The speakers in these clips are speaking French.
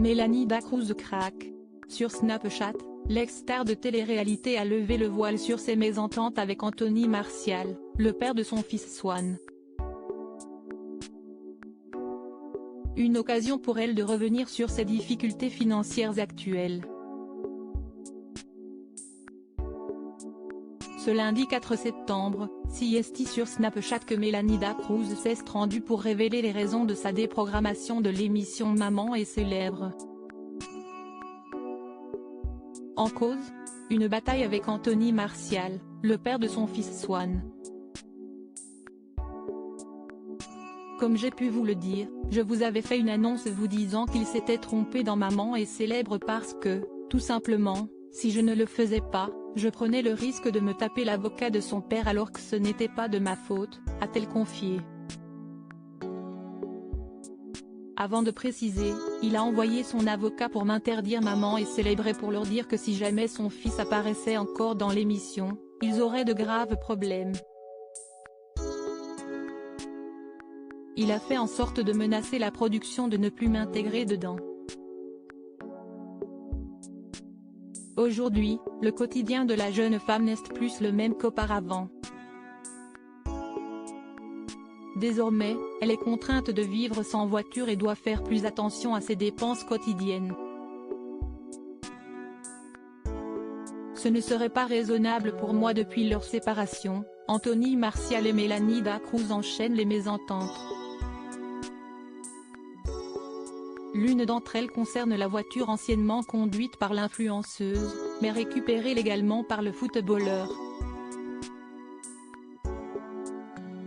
Mélanie Dacruz craque. Sur Snapchat, l'ex-star de télé-réalité a levé le voile sur ses mésententes avec Anthony Martial, le père de son fils Swan. Une occasion pour elle de revenir sur ses difficultés financières actuelles. Ce lundi 4 septembre, c'est sur Snapchat que Mélanie Dacruz s'est rendue pour révéler les raisons de sa déprogrammation de l'émission Maman est célèbre. En cause, une bataille avec Anthony Martial, le père de son fils Swan. Comme j'ai pu vous le dire, je vous avais fait une annonce vous disant qu'il s'était trompé dans Maman est célèbre parce que, tout simplement, si je ne le faisais pas, je prenais le risque de me taper l'avocat de son père alors que ce n'était pas de ma faute, a-t-elle confié. Avant de préciser, il a envoyé son avocat pour m'interdire Maman est célèbre et pour leur dire que si jamais son fils apparaissait encore dans l'émission, ils auraient de graves problèmes. Il a fait en sorte de menacer la production de ne plus m'intégrer dedans. Aujourd'hui, le quotidien de la jeune femme n'est plus le même qu'auparavant. Désormais, elle est contrainte de vivre sans voiture et doit faire plus attention à ses dépenses quotidiennes. Ce ne serait pas raisonnable pour moi depuis leur séparation. Anthony Martial et Mélanie Dacruz enchaînent les mésententes. L'une d'entre elles concerne la voiture anciennement conduite par l'influenceuse, mais récupérée légalement par le footballeur.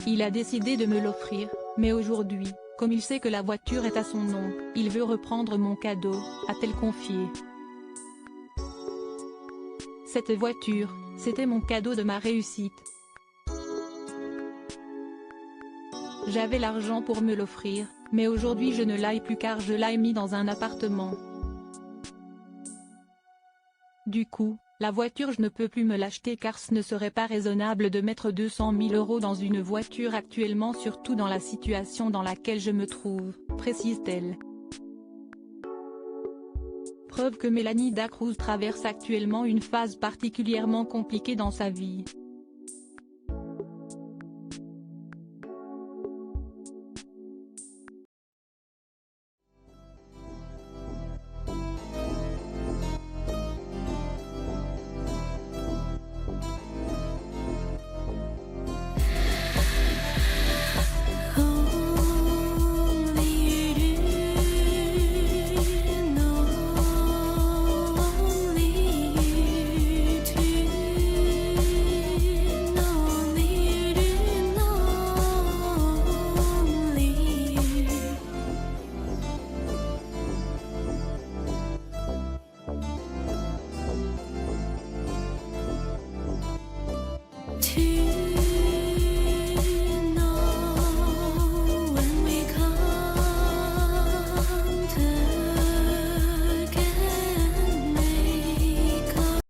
Il a décidé de me l'offrir, mais aujourd'hui, comme il sait que la voiture est à son nom, il veut reprendre mon cadeau, a-t-elle confié. Cette voiture, c'était mon cadeau de ma réussite. J'avais l'argent pour me l'offrir, mais aujourd'hui je ne l'aille plus car je l'ai mis dans un appartement. Du coup, la voiture je ne peux plus me l'acheter car ce ne serait pas raisonnable de mettre 200 000 € dans une voiture actuellement, surtout dans la situation dans laquelle je me trouve, précise-t-elle. Preuve que Mélanie Dacruz traverse actuellement une phase particulièrement compliquée dans sa vie.